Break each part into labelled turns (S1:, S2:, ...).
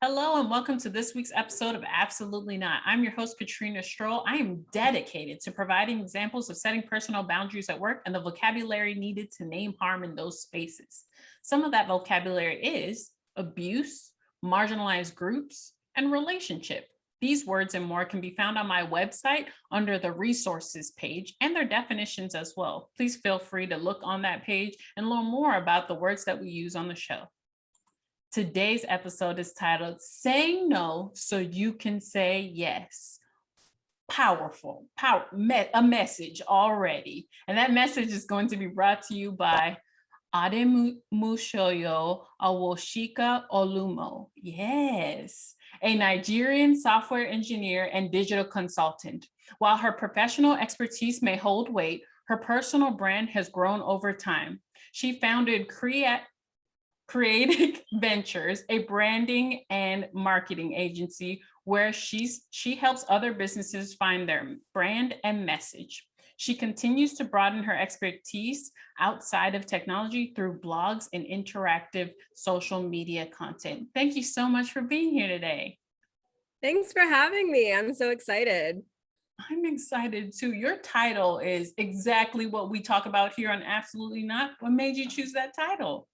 S1: Hello and welcome to this week's episode of Absolutely Not. I'm your host, Katrina Stroll. I am dedicated to providing examples of setting personal boundaries at work and the vocabulary needed to name harm in those spaces. Some of that vocabulary is abuse, marginalized groups, and relationship. These words and more can be found on my website under the resources page and their definitions as well. Please feel free to look on that page and learn more about the words that we use on the show. Today's episode is titled Saying No So You Can Say Yes. Powerful, a message already. And that message is going to be brought to you by Ademusoyo Awosika-Olumo. Yes, a Nigerian software engineer and digital consultant. While her professional expertise may hold weight, her personal brand has grown over time. She founded Creative Ventures, a branding and marketing agency where she helps other businesses find their brand and message. She continues to broaden her expertise outside of technology through blogs and interactive social media content. Thank you so much for being here today.
S2: Thanks for having me. I'm so excited.
S1: I'm excited too. Your title is exactly what we talk about here on Absolutely Not. What made you choose that title?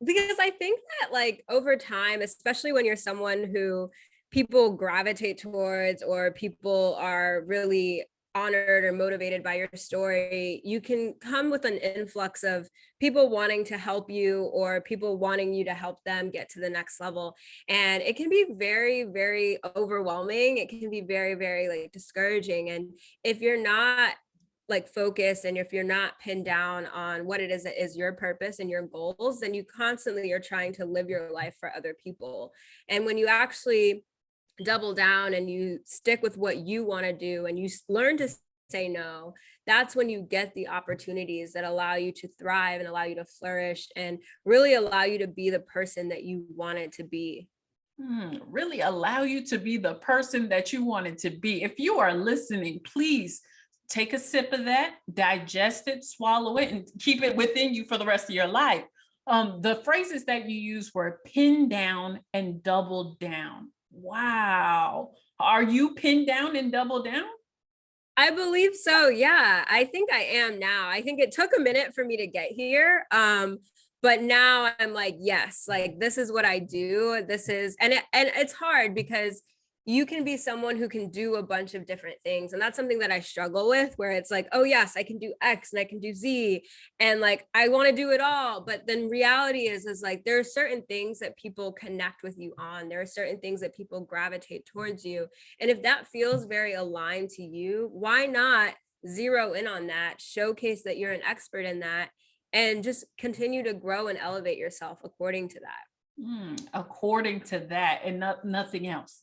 S2: Because I think that like over time, especially when you're someone who people gravitate towards or people are really honored or motivated by your story, you can come with an influx of people wanting to help you or people wanting you to help them get to the next level. And it can be very, very overwhelming. It can be very, very like discouraging. And if you're not like focus and if you're not pinned down on what it is that is your purpose and your goals, then you constantly are trying to live your life for other people. And when you actually double down and you stick with what you want to do and you learn to say no, that's when you get the opportunities that allow you to thrive and allow you to flourish and really allow you to be the person that you wanted to be.
S1: Really allow you to be the person that you wanted to be. If you are listening, please take a sip of that, digest it, swallow it, and keep it within you for the rest of your life. The phrases that you used were pin down and double down. Wow. Are you pinned down and double down?
S2: I believe so. Yeah, I think I am now. I think it took a minute for me to get here. But now I'm like, yes, like this is what I do. This is, and it's hard because you can be someone who can do a bunch of different things. And that's something that I struggle with, where it's like, oh yes, I can do X and I can do Z. And like, I want to do it all. But then reality is like, there are certain things that people connect with you on. There are certain things that people gravitate towards you. And if that feels very aligned to you, why not zero in on that, showcase that you're an expert in that, and just continue to grow and elevate yourself according to that.
S1: According to that, and nothing else.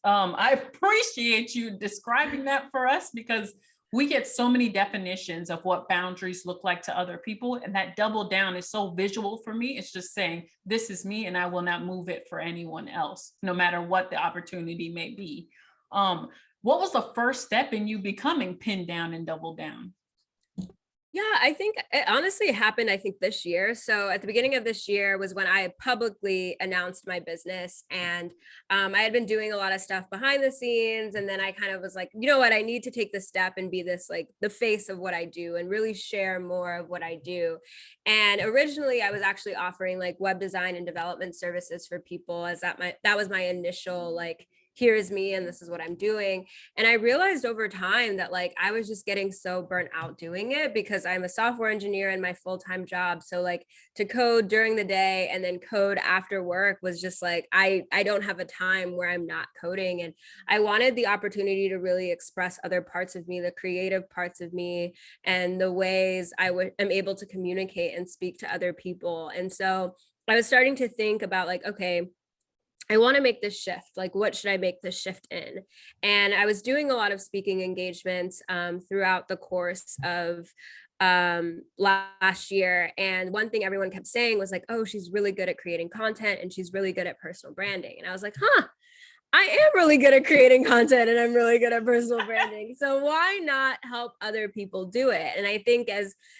S1: I appreciate you describing that for us because we get so many definitions of what boundaries look like to other people, and that double down is so visual for me. It's just saying, this is me and I will not move it for anyone else, no matter what the opportunity may be. What was the first step in you becoming pinned down and double down?
S2: Yeah, I think it honestly happened, I think this year. So at the beginning of this year was when I publicly announced my business. And I had been doing a lot of stuff behind the scenes. And then I kind of was like, you know what, I need to take this step and be this like the face of what I do and really share more of what I do. And originally I was actually offering like web design and development services for people, as that was my initial like, here's me and this is what I'm doing. And I realized over time that like I was just getting so burnt out doing it because I'm a software engineer in my full-time job. So like to code during the day and then code after work was just like I don't have a time where I'm not coding. And I wanted the opportunity to really express other parts of me, the creative parts of me, and the ways am able to communicate and speak to other people. And so I was starting to think about like, okay, I want to make this shift. Like, what should I make this shift in? And I was doing a lot of speaking engagements throughout the course of last year. And one thing everyone kept saying was like, oh, she's really good at creating content and she's really good at personal branding. And I was like, huh, I am really good at creating content and I'm really good at personal branding. So why not help other people do it? And I think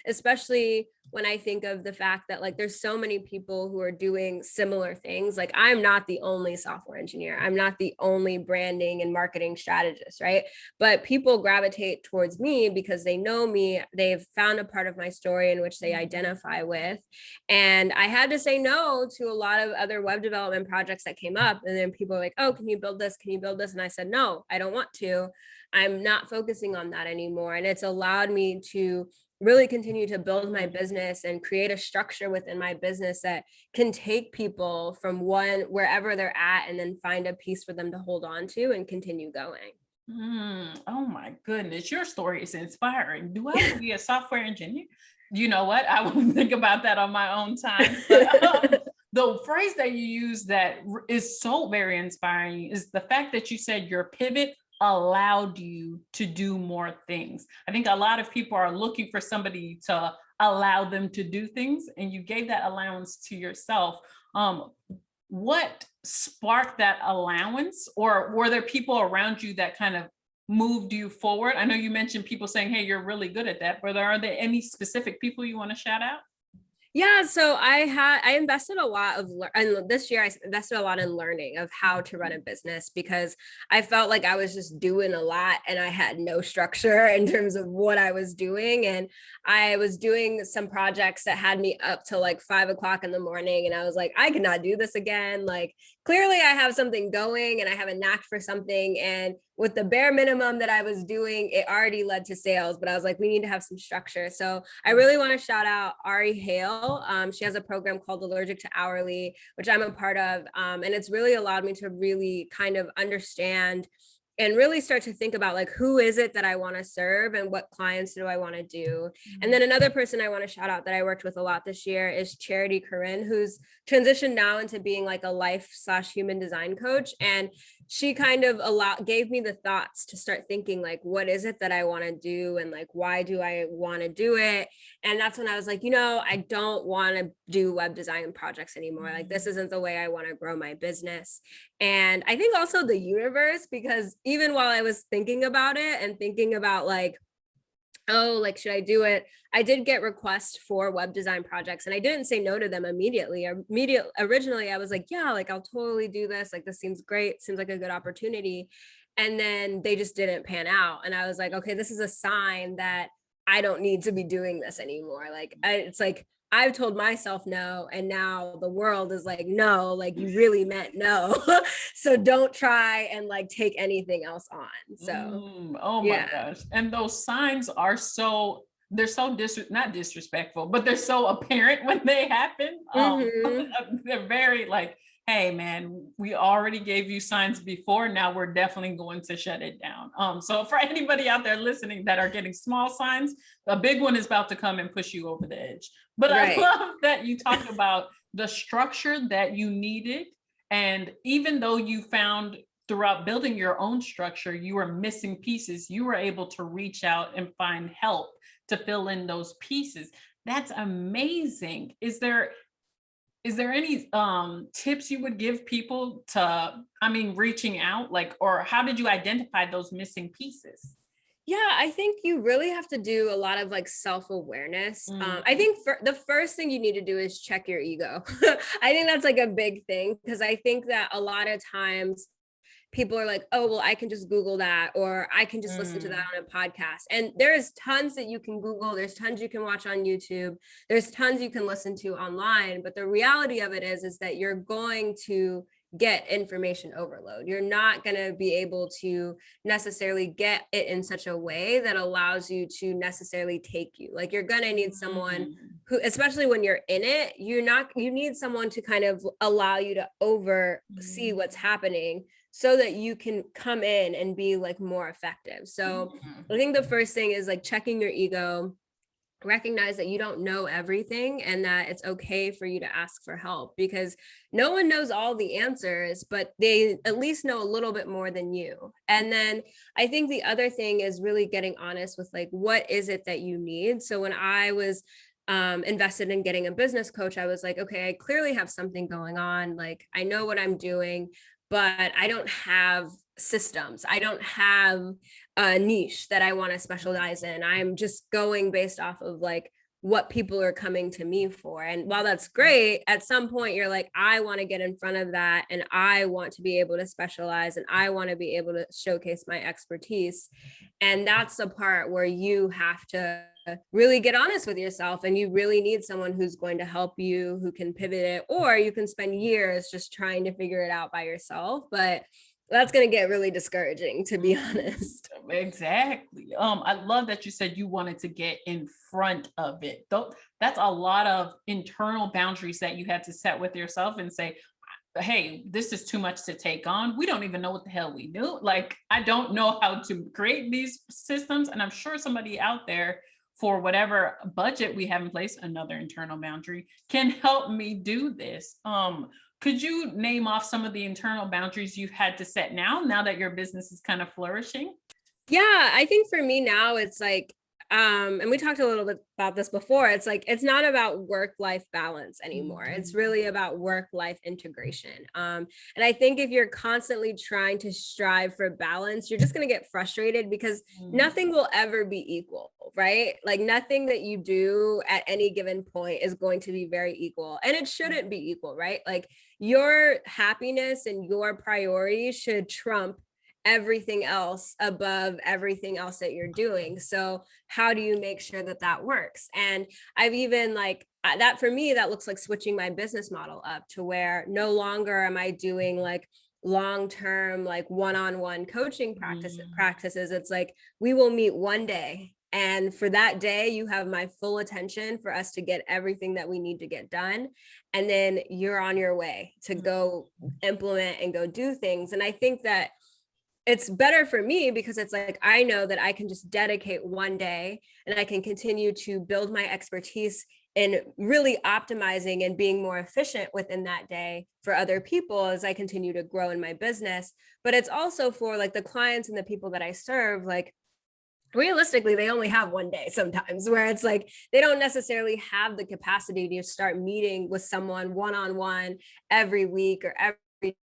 S2: especially when I think of the fact that like there's so many people who are doing similar things. Like I'm not the only software engineer. I'm not the only branding and marketing strategist, right? But people gravitate towards me because they know me. They've found a part of my story in which they identify with. And I had to say no to a lot of other web development projects that came up. And then people were like, oh, can you build this? Can you build this? And I said, no, I don't want to. I'm not focusing on that anymore. And it's allowed me to really continue to build my business and create a structure within my business that can take people from one wherever they're at and then find a piece for them to hold on to and continue going.
S1: Oh my goodness, your story is inspiring. Do I want to be a software engineer? You know what? I will think about that on my own time. But the phrase that you use that is so very inspiring is the fact that you said your pivot allowed you to do more things. I think a lot of people are looking for somebody to allow them to do things, and you gave that allowance to yourself. What sparked that allowance, or were there people around you that kind of moved you forward? I know you mentioned people saying, hey, you're really good at that, but are there any specific people you want to shout out?
S2: Yeah, so I invested a lot and this year I invested a lot in learning of how to run a business because I felt like I was just doing a lot and I had no structure in terms of what I was doing. And I was doing some projects that had me up till like 5 o'clock in the morning. And I was like, I cannot do this again. Like clearly I have something going and I have a knack for something. And with the bare minimum that I was doing, it already led to sales, but I was like, we need to have some structure. So I really want to shout out Ari Hale. She has a program called Allergic to Hourly, which I'm a part of. And it's really allowed me to really kind of understand and really start to think about like, who is it that I want to serve and what clients do I want to do? And then another person I want to shout out that I worked with a lot this year is Charity Corinne, who's transitioned now into being like a life/human design coach. And she kind of gave me the thoughts to start thinking like, what is it that I want to do? And like, why do I want to do it? And that's when I was like, I don't want to do web design projects anymore. Like this isn't the way I want to grow my business. And I think also the universe, because even while I was thinking about it and thinking about like, oh, like, should I do it? I did get requests for web design projects and I didn't say no to them immediately. Originally, I was like, yeah, like I'll totally do this. Like, this seems great. Seems like a good opportunity. And then they just didn't pan out. And I was like, okay, this is a sign that I don't need to be doing this anymore. Like, it's like, I've told myself no, and now the world is like, no, like you really meant no. So don't try and like take anything else on. So,
S1: Oh my
S2: yeah.
S1: gosh. And those signs are they're so not disrespectful, but they're so apparent when they happen. They're very like, hey man, we already gave you signs before. Now we're definitely going to shut it down. So for anybody out there listening that are getting small signs, a big one is about to come and push you over the edge. But right. I love that you talked about the structure that you needed. And even though you found throughout building your own structure, you were missing pieces, you were able to reach out and find help to fill in those pieces. That's amazing. Is there any tips you would give people to, reaching out, like, or how did you identify those missing pieces?
S2: Yeah, I think you really have to do a lot of like self-awareness. I think the first thing you need to do is check your ego. I think that's like a big thing because I think that a lot of times people are like, oh, well, I can just Google that, or I can just listen to that on a podcast. And there's tons that you can Google. There's tons you can watch on YouTube. There's tons you can listen to online. But the reality of it is that you're going to get information overload. You're not going to be able to necessarily get it in such a way that allows you to necessarily take you. Like you're going to need someone who, especially when you're in it, you need someone to kind of allow you to oversee what's happening so that you can come in and be like more effective. So I think the first thing is like checking your ego, recognize that you don't know everything and that it's okay for you to ask for help because no one knows all the answers, but they at least know a little bit more than you. And then I think the other thing is really getting honest with like, what is it that you need? So when I was invested in getting a business coach, I was like, okay, I clearly have something going on. Like I know what I'm doing, but I don't have systems. I don't have a niche that I want to specialize in. I'm just going based off of like what people are coming to me for. And while that's great, at some point you're like, I want to get in front of that, and I want to be able to specialize, and I want to be able to showcase my expertise. And that's the part where you have to really get honest with yourself, and you really need someone who's going to help you, who can pivot it, or you can spend years just trying to figure it out by yourself. But that's going to get really discouraging, to be honest.
S1: Exactly. I love that you said you wanted to get in front of it. Though that's a lot of internal boundaries that you had to set with yourself and say, hey, this is too much to take on. We don't even know what the hell we do. Like, I don't know how to create these systems. And I'm sure somebody out there, for whatever budget we have in place, another internal boundary, can help me do this. Could you name off some of the internal boundaries you've had to set now that your business is kind of flourishing?
S2: Yeah, I think for me now, it's like, and we talked a little bit about this before. It's like, it's not about work-life balance anymore. It's really about work-life integration. And I think if you're constantly trying to strive for balance, you're just going to get frustrated, because nothing will ever be equal, right? Like, nothing that you do at any given point is going to be very equal, and it shouldn't be equal, right? Like, your happiness and your priorities should trump everything else above everything else that you're doing. So how do you make sure that that works? And I've even like that, for me, that looks like switching my business model up to where no longer am I doing like long-term, like one-on-one coaching practices. It's like, we will meet one day, and for that day you have my full attention for us to get everything that we need to get done, and then you're on your way to go implement and go do things. And I think that it's better for me, because it's like, I know that I can just dedicate one day, and I can continue to build my expertise in really optimizing and being more efficient within that day for other people as I continue to grow in my business. But it's also for like the clients and the people that I serve, like, realistically, they only have one day sometimes, where it's like they don't necessarily have the capacity to start meeting with someone one-on-one every week or every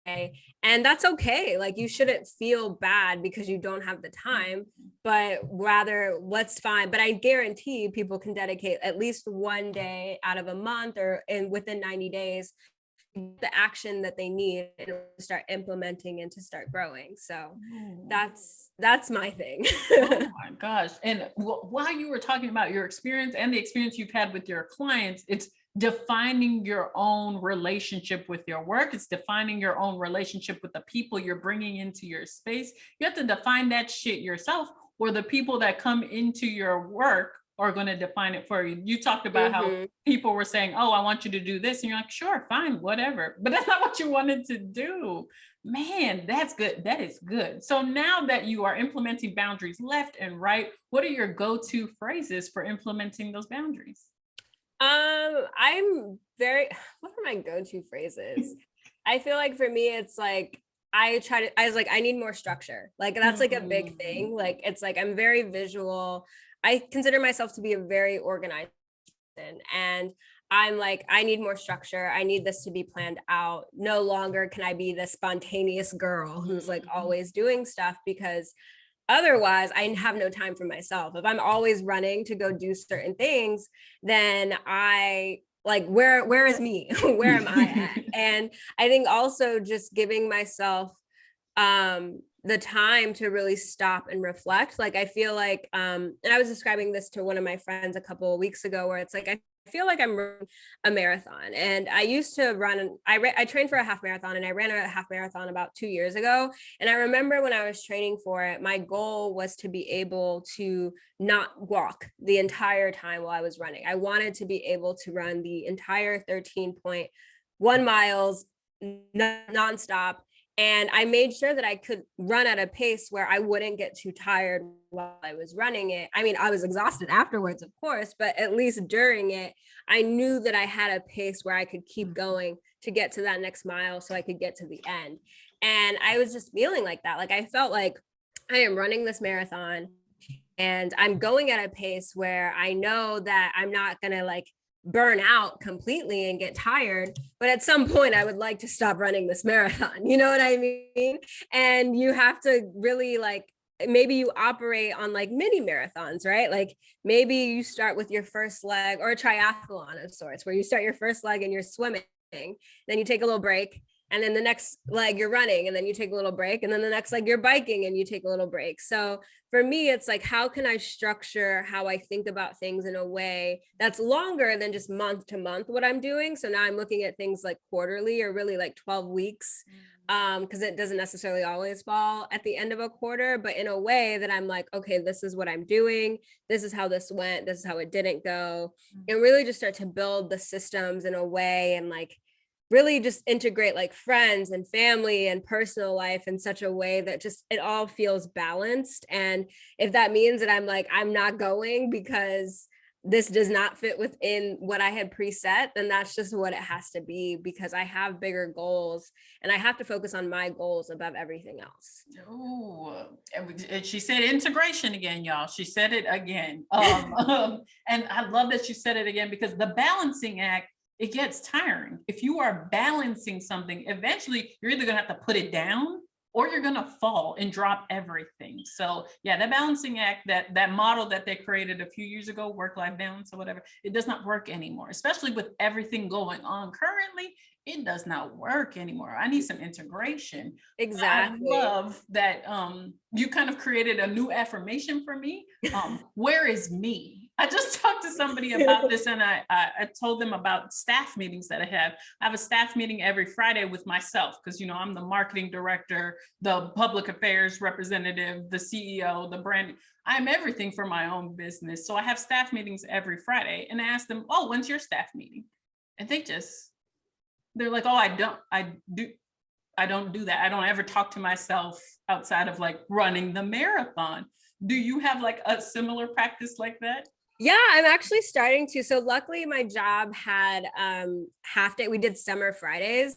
S2: day. And that's okay. Like, you shouldn't feel bad because you don't have the time, but rather, what's fine. But I guarantee people can dedicate at least one day out of a month or within 90 days, the action that they need in order to start implementing and to start growing. So that's my thing.
S1: Oh my gosh. And while you were talking about your experience and the experience you've had with your clients, it's defining your own relationship with your work. It's defining your own relationship with the people you're bringing into your space. You have to define that shit yourself, or the people that come into your work are going to define it for you. You talked about how people were saying, oh, I want you to do this. And you're like, sure, fine, whatever. But that's not what you wanted to do. Man, that's good. That is good. So now that you are implementing boundaries left and right, what are your go-to phrases for implementing those boundaries?
S2: I'm very, what are my go-to phrases? I feel like for me, it's like, I was like, I need more structure. Like, that's like a big thing. Like, it's like, I'm very visual. I consider myself to be a very organized person, and I'm like, I need more structure. I need this to be planned out. No longer can I be the spontaneous girl who's like always doing stuff, because otherwise I have no time for myself. If I'm always running to go do certain things, then I like, where is me? Where am I at? And I think also just giving myself the time to really stop and reflect. Like, I feel like and I was describing this to one of my friends a couple of weeks ago, where it's like, I feel like I'm running a marathon, and I used to run, I trained for a half marathon, and I ran a half marathon about 2 years ago. And I remember when I was training for it, my goal was to be able to not walk the entire time while I was running. I wanted to be able to run the entire 13.1 miles nonstop. And I made sure that I could run at a pace where I wouldn't get too tired while I was running it. I mean, I was exhausted afterwards, of course, but at least during it, I knew that I had a pace where I could keep going to get to that next mile so I could get to the end. And I was just feeling like that. Like, I felt like I am running this marathon, and I'm going at a pace where I know that I'm not going to like burn out completely and get tired, but at some point I would like to stop running this marathon. You know what I mean? And you have to really like maybe you operate on like mini marathons, right? Like maybe you start with your first leg, or a triathlon of sorts, where you start your first leg and you're swimming, then you take a little break, and then the next leg you're running, and then you take a little break, and then the next leg you're biking and you take a little break. So for me, it's like, how can I structure how I think about things in a way that's longer than just month to month what I'm doing? So now I'm looking at things like quarterly, or really like 12 weeks, because it doesn't necessarily always fall at the end of a quarter, but in a way that I'm like, okay, this is what I'm doing, this is how this went, this is how it didn't go, and really just start to build the systems in a way, and like really just integrate like friends and family and personal life in such a way that just it all feels balanced. And if that means that I'm like, I'm not going because this does not fit within what I had preset, then that's just what it has to be, because I have bigger goals and I have to focus on my goals above everything else.
S1: Oh, and she said integration again, y'all. She said it again. And I love that she said it again, because the balancing act, it gets tiring. If you are balancing something, eventually you're either going to have to put it down, or you're going to fall and drop everything. So yeah, the balancing act, that model that they created a few years ago, work-life balance or whatever, it does not work anymore, especially with everything going on currently. It does not work anymore. I need some integration.
S2: Exactly.
S1: I love that you kind of created a new affirmation for me. Where is me? I just talked to somebody about this, and I told them about staff meetings that I have. I have a staff meeting every Friday with myself, because I'm the marketing director, the public affairs representative, the CEO, the brand. I'm everything for my own business. So I have staff meetings every Friday, and I ask them, "Oh, when's your staff meeting?" And they're like, "Oh, I don't do that. I don't ever talk to myself outside of like running the marathon." Do you have like a similar practice like that?
S2: Yeah, I'm actually starting to. So luckily my job had half day. We did summer Fridays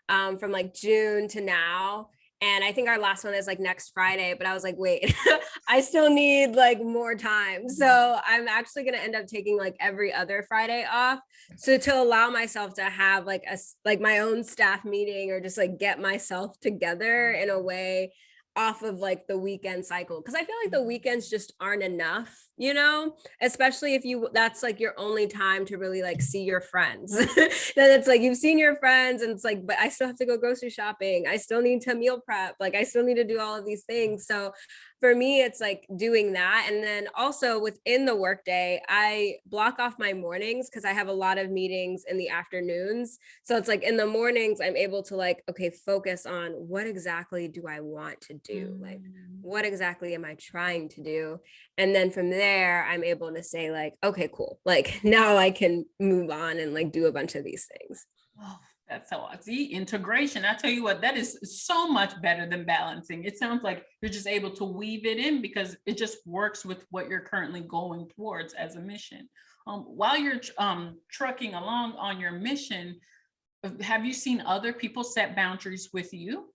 S2: from like June to now. And I think our last one is like next Friday, but I was like, wait, I still need like more time. So I'm actually going to end up taking like every other Friday off. So to allow myself to have like like my own staff meeting, or just like get myself together in a way off of like the weekend cycle, because I feel like the weekends just aren't enough, especially if that's like your only time to really like see your friends. Then it's like you've seen your friends, and it's like, but I still have to go grocery shopping, I still need to meal prep, like I still need to do all of these things. So for me, it's like doing that. And then also within the workday, I block off my mornings, because I have a lot of meetings in the afternoons. So it's like in the mornings, I'm able to like, okay, focus on what exactly do I want to do? Like, what exactly am I trying to do? And then from there, I'm able to say like, okay, cool. Like now I can move on and like do a bunch of these things.
S1: Oh, that's so easy. Integration. I tell you what, that is so much better than balancing. It sounds like you're just able to weave it in, because it just works with what you're currently going towards as a mission. While you're trucking along on your mission, have you seen other people set boundaries with you?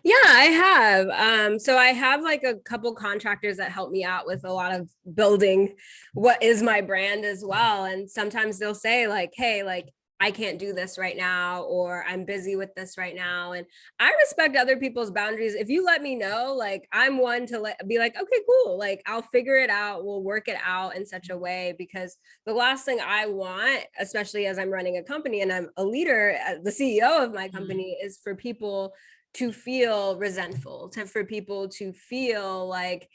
S2: Yeah, I have. So I have like a couple contractors that help me out with a lot of building what is my brand as well. And sometimes they'll say like, hey, like I can't do this right now, or I'm busy with this right now. And I respect other people's boundaries. If you let me know, like I'm one to be like, okay, cool. Like I'll figure it out. We'll work it out in such a way, because the last thing I want, especially as I'm running a company and I'm a leader, the CEO of my company, is for people to feel resentful, for people to feel like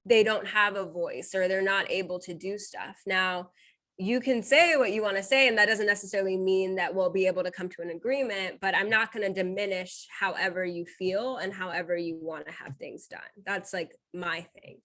S2: they don't have a voice, or they're not able to do stuff. Now, you can say what you want to say, and that doesn't necessarily mean that we'll be able to come to an agreement, but I'm not going to diminish however you feel and however you want to have things done. That's like my thing.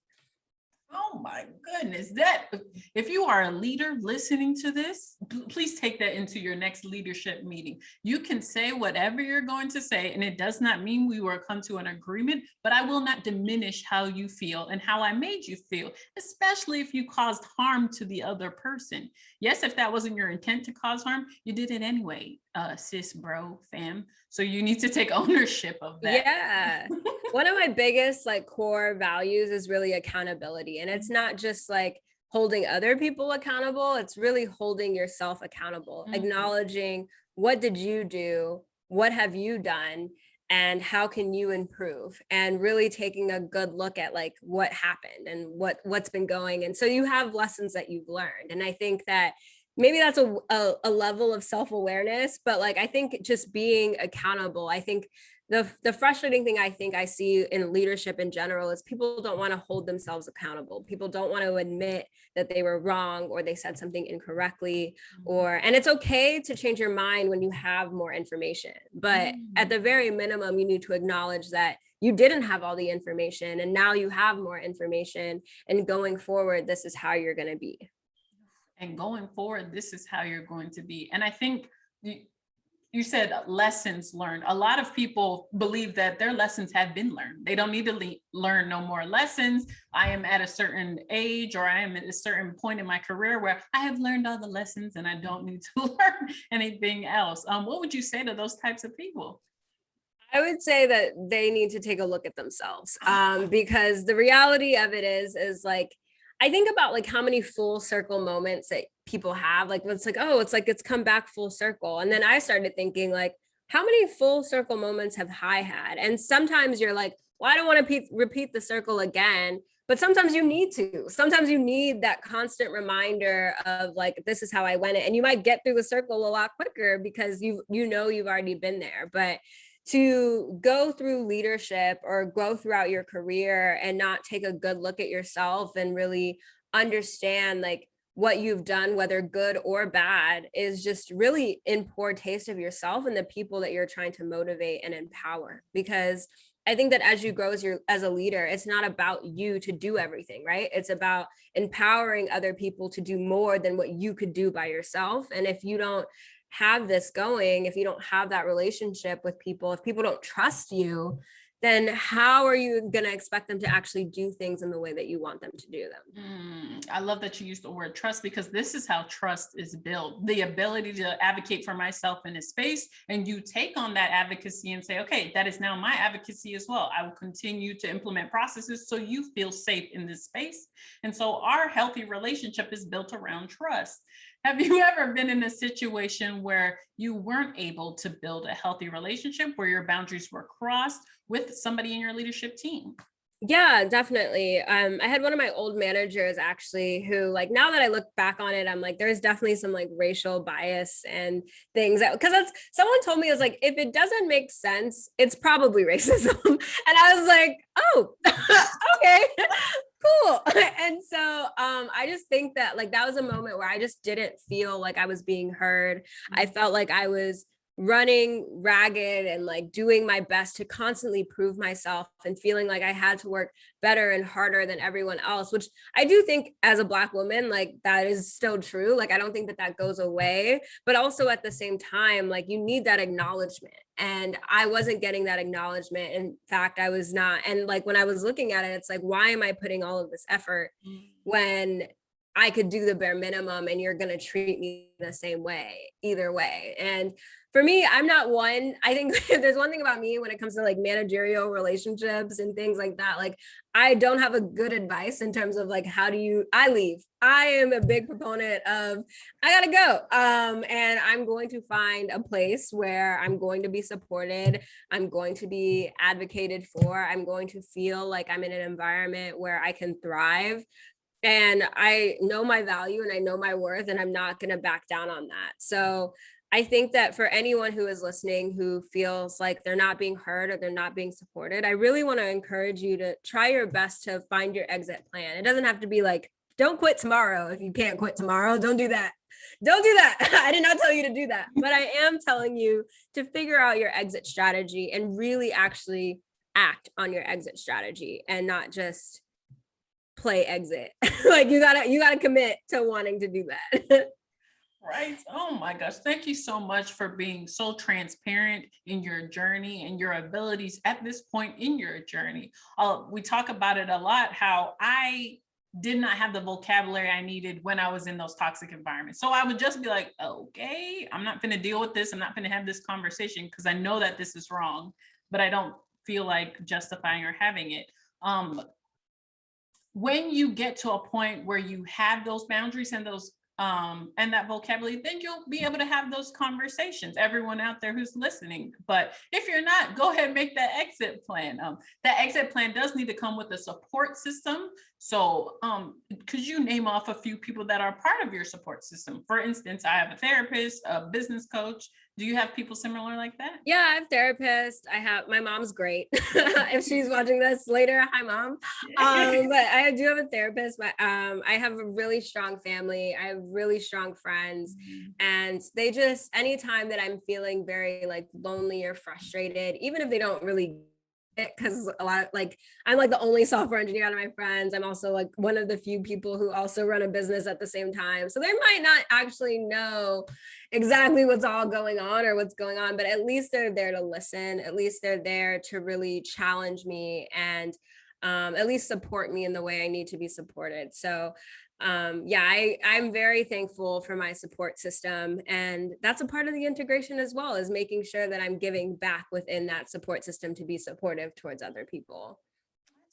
S1: Oh my goodness. That if you are a leader listening to this, please take that into your next leadership meeting. You can say whatever you're going to say, and it does not mean we will come to an agreement, but I will not diminish how you feel and how I made you feel, especially if you caused harm to the other person. Yes, if that wasn't your intent to cause harm, you did it anyway, sis, bro, fam. So you need to take ownership of that.
S2: Yeah. One of my biggest like core values is really accountability. And it's not just like holding other people accountable, it's really holding yourself accountable, acknowledging what did you do? What have you done? and how can you improve, and really taking a good look at like what happened and what's been going. And so you have lessons that you've learned. And I think that maybe that's a level of self-awareness, but like I think just being accountable. I think the frustrating thing I think I see in leadership in general is people don't want to hold themselves accountable. People don't want to admit that they were wrong or they said something incorrectly, or and it's okay to change your mind when you have more information, but at the very minimum you need to acknowledge that you didn't have all the information and now you have more information, and going forward this is how you're going to be.
S1: And going forward, this is how you're going to be. And I think you said lessons learned. A lot of people believe that their lessons have been learned. They don't need to learn no more lessons. I am at a certain age, or I am at a certain point in my career where I have learned all the lessons and I don't need to learn anything else. What would you say to those types of people?
S2: I would say that they need to take a look at themselves, because the reality of it is like, I think about like how many full circle moments that people have. Like it's like, oh, it's like it's come back full circle. And then I started thinking like, how many full circle moments have I had? And sometimes you're like, well, I don't want to repeat the circle again. But sometimes you need to. Sometimes you need that constant reminder of like, this is how I went it. And you might get through the circle a lot quicker because you've already been there. But to go through leadership or go throughout your career and not take a good look at yourself and really understand like what you've done, whether good or bad, is just really in poor taste of yourself and the people that you're trying to motivate and empower. Because I think that as you grow as a leader, it's not about you to do everything, right? It's about empowering other people to do more than what you could do by yourself. And if you don't have this going, if you don't have that relationship with people, if people don't trust you, then how are you going to expect them to actually do things in the way that you want them to do them?
S1: I love that you used the word trust, because this is how trust is built. The ability to advocate for myself in a space, and you take on that advocacy and say, okay, that is now my advocacy as well. I will continue to implement processes so you feel safe in this space. And so our healthy relationship is built around trust. Have you ever been in a situation where you weren't able to build a healthy relationship, where your boundaries were crossed with somebody in your leadership team?
S2: Yeah, definitely. I had one of my old managers actually who, like, now that I look back on it, I'm like, there's definitely some like racial bias and things that, because that's someone told me, it was like, if it doesn't make sense, it's probably racism. And I was like, oh, okay, cool. And so I just think that like that was a moment where I just didn't feel like I was being heard. I felt like I was running ragged and like doing my best to constantly prove myself and feeling like I had to work better and harder than everyone else, which I do think as a Black woman, like that is still true. Like, I don't think that that goes away, but also at the same time, like you need that acknowledgement. And I wasn't getting that acknowledgement. In fact, I was not. And like when I was looking at it, it's like, why am I putting all of this effort when I could do the bare minimum and you're going to treat me the same way, either way? And for me, I'm not one. I think there's one thing about me when it comes to like managerial relationships and things like that. Like, I don't have a good advice in terms of like, I leave. I am a big proponent of, I gotta go. And I'm going to find a place where I'm going to be supported. I'm going to be advocated for. I'm going to feel like I'm in an environment where I can thrive. And I know my value and I know my worth, and I'm not going to back down on that. So I think that for anyone who is listening who feels like they're not being heard or they're not being supported, I really want to encourage you to try your best to find your exit plan. It doesn't have to be like, don't quit tomorrow. If you can't quit tomorrow, don't do that. Don't do that. I did not tell you to do that. But I am telling you to figure out your exit strategy and really actually act on your exit strategy and not just play exit. Like you gotta commit to wanting to do that.
S1: Right. Oh my gosh. Thank you so much for being so transparent in your journey and your abilities at this point in your journey. We talk about it a lot, how I did not have the vocabulary I needed when I was in those toxic environments. So I would just be like, okay, I'm not going to deal with this. I'm not going to have this conversation because I know that this is wrong, but I don't feel like justifying or having it. When you get to a point where you have those boundaries and those and that vocabulary, then you'll be able to have those conversations, everyone out there who's listening. But if you're not, go ahead and make that exit plan. That exit plan does need to come with a support system. So could you name off a few people that are part of your support system? For instance, I have a therapist, a business coach. Do you have people similar like that?
S2: Yeah, I have therapists. I have, my mom's great. If she's watching this later, hi mom. But I do have a therapist. But I have a really strong family. I have really strong friends, and they just, anytime that I'm feeling very like lonely or frustrated, even if they don't really, because a lot of, like, I'm like the only software engineer out of my friends. I'm also like one of the few people who also run a business at the same time, so they might not actually know exactly what's all going on or what's going on, but at least they're there to listen. At least they're there to really challenge me, and at least support me in the way I need to be supported. So yeah, I'm very thankful for my support system, and that's a part of the integration as well, is making sure that I'm giving back within that support system to be supportive towards other people.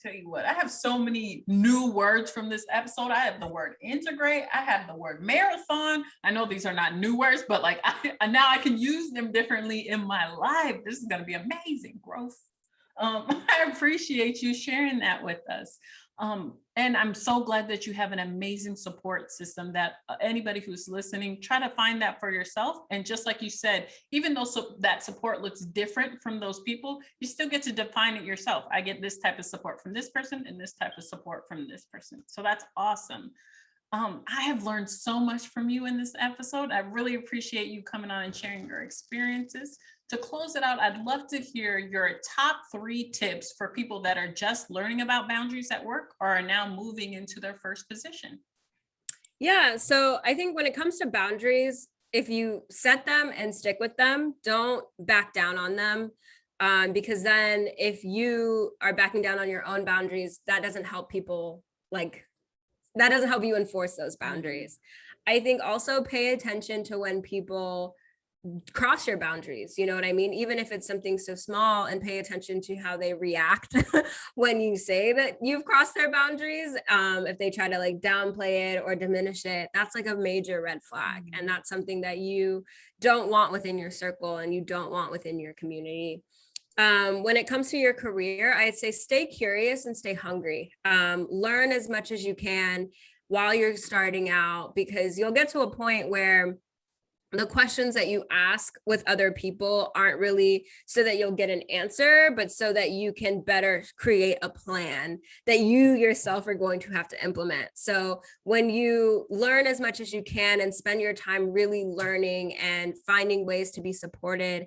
S1: Tell you what, I have so many new words from this episode. I have the word integrate. I have the word marathon. I know these are not new words, but like now I can use them differently in my life. This is going to be amazing growth. I appreciate you sharing that with us. And I'm so glad that you have an amazing support system that anybody who's listening, try to find that for yourself. And just like you said, even though that support looks different from those people, you still get to define it yourself. I get this type of support from this person and this type of support from this person. So that's awesome. I have learned so much from you in this episode. I really appreciate you coming on and sharing your experiences. To close it out, I'd love to hear your top 3 tips for people that are just learning about boundaries at work or are now moving into their first position.
S2: Yeah, so I think when it comes to boundaries, if you set them and stick with them, don't back down on them. Because then if you are backing down on your own boundaries, that doesn't help people, like, that doesn't help you enforce those boundaries. I think also pay attention to when people cross your boundaries, you know what I mean? Even if it's something so small, and pay attention to how they react when you say that you've crossed their boundaries. If they try to like downplay it or diminish it, that's like a major red flag. And that's something that you don't want within your circle, and you don't want within your community. When it comes to your career, I'd say stay curious and stay hungry. Learn as much as you can while you're starting out, because you'll get to a point where the questions that you ask with other people aren't really so that you'll get an answer, but so that you can better create a plan that you yourself are going to have to implement. So when you learn as much as you can and spend your time really learning and finding ways to be supported,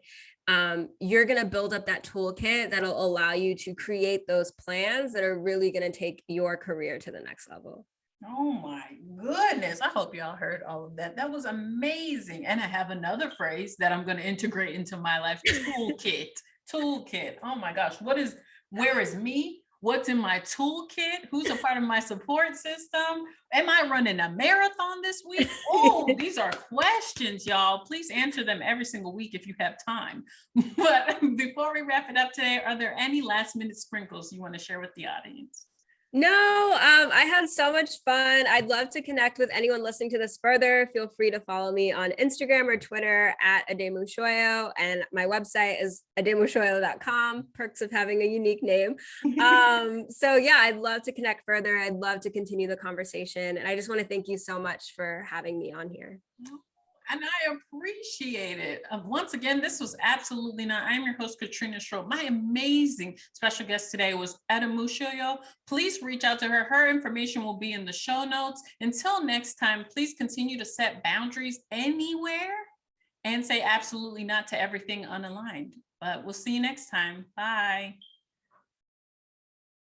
S2: you're going to build up that toolkit that'll allow you to create those plans that are really going to take your career to the next level.
S1: Oh my goodness. I hope y'all heard all of that. That was amazing. And I have another phrase that I'm going to integrate into my life: toolkit. Toolkit. Oh my gosh. Where is me? What's in my toolkit? Who's a part of my support system? Am I running a marathon this week? Oh, these are questions, y'all. Please answer them every single week if you have time. But before we wrap it up today, are there any last minute sprinkles you want to share with the audience?
S2: No, I had so much fun. I'd love to connect with anyone listening to this further. Feel free to follow me on Instagram or Twitter at Ademusoyo, and my website is ademusoyo.com. Perks of having a unique name. So yeah, I'd love to connect further. I'd love to continue the conversation, and I just want to thank you so much for having me on here.
S1: And I appreciate it. Once again, this was Absolutely Not. I'm your host, Katrina Stroh. My amazing special guest today was Ademusoyo. Please reach out to her. Her information will be in the show notes. Until next time, please continue to set boundaries anywhere and say absolutely not to everything unaligned. But we'll see you next time. Bye.